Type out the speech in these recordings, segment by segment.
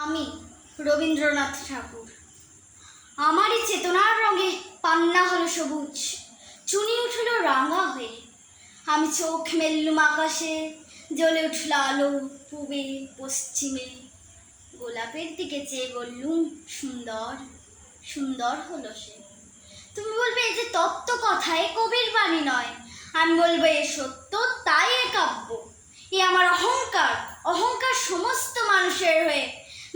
আমি রবীন্দ্রনাথ ঠাকুর। আমারই চেতনার রঙে পান্না হলো সবুজ, চুনি উঠল রাঙা হয়ে। আমি চোখ মেললুম আকাশে, জ্বলে উঠল আলো পূবে পশ্চিমে। গোলাপের দিকে চেয়ে বললুম সুন্দর, সুন্দর হলো সে। তুমি বলবে এই যে তত্ত্ব কথা, এ কবির বাণী নয়। আমি বলবো এ সত্য, তাই এ কাব্য। এ আমার অহংকার, অহংকার সমস্ত মানুষের হয়ে।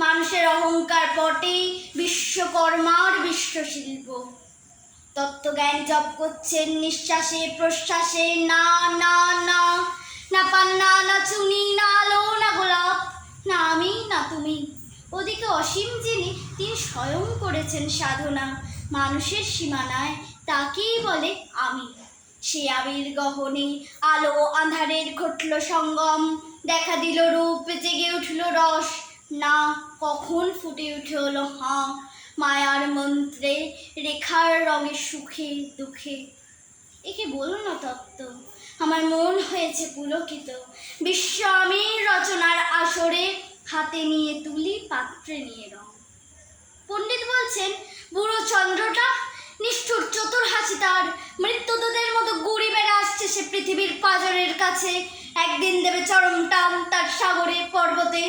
মানুষের অহংকার পটেই বিশ্বকর্মার বিশ্বশিল্প। তত্ত্বজ্ঞান জপ করছেন নিঃশ্বাসে প্রশ্বাসে, না না না, না পান্না না চুনি, না আলো না গোলাপ, না আমি না তুমি। ওদিকে অসীম যিনি, তিনি স্বয়ং করেছেন সাধনা মানুষের সীমানায়, তাকেই বলে আমি। সে আবির গহনে আলো আঁধারের ঘটল সঙ্গম, দেখা দিল রূপ, জেগে উঠল রস, না কখন ফুটে উঠে হলো হাঁ মায়ার মন্ত্রে, রেখার রঙে সুখে দুঃখে। একে বলো না তত্ত্ব, আমার মন হয়েছে পুলকিত। বিশ্ব আমির রচনার আসরে হাতে নিয়ে তুলি, পাত্রে নিয়ে রং। পণ্ডিত বলছেন বুড়ো চন্দ্রটা নিষ্ঠুর, চতুর হাসি তার, মৃত্যুদূতের মতো গুড়ি বেড়ে আসছে সে পৃথিবীর পাঁজরের কাছে। একদিন দেবে চরম টান তার সাগরে পর্বতে।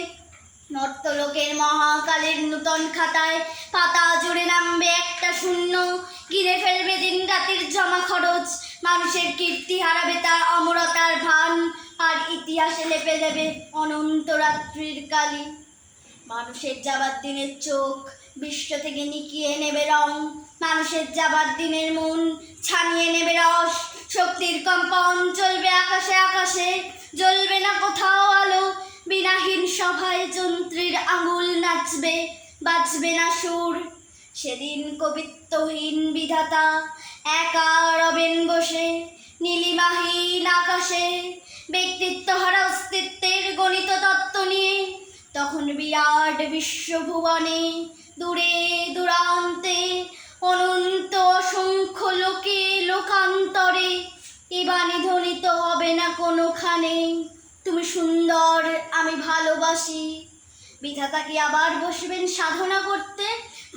নর্তলোকের মহাকালের নূতন খাতায় পাতা জুড়ে নামবে একটা শূন্য, গিরে ফেলবে দিন রাতের জমা খরচ। মানুষের কীর্তি হারাবে তার অমরতার ভান, আর ইতিহাসে লেপে দেবে অনন্ত রাত্রির কালি। মানুষের যাবার দিনের চোখ বিশ্ব থেকে নিকিয়ে নেবে রং, মানুষের যাবার দিনের মন ছানিয়ে নেবে রস। শক্তির কম্পন চলবে আকাশে আকাশে, জ্বলবে না কোথাও আলো। বিনাহীন সভায় যন্ত্রীর আঙুল নাচবে, বাজবে না সুর। সেদিন কবিত্বহীন বিধাতা একা রবেন বসে নীলিমাহীন আকাশে, ব্যক্তিত্বহারা অস্তিত্বের গণিত তত্ত্ব নিয়ে। তখন বিরাট বিশ্বভুবনে দূরে দূরান্তে অনন্ত অসংখ্য লোকে লোকান্তরে এ বাণী ধ্বনিত হবে না কোনোখানে, তুমি সুন্দর আমি ভালোবাসি। বিধাতা কি আবার বসবেন সাধনা করতে?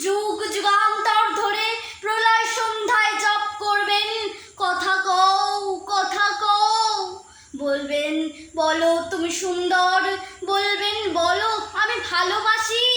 যুগ যুগান্তর ধরে প্রলয় সন্ধ্যায় জপ করবেন, কথা কও কথা কও। বলবেন বলো তুমি সুন্দর, বলবেন বলো আমি ভালোবাসি।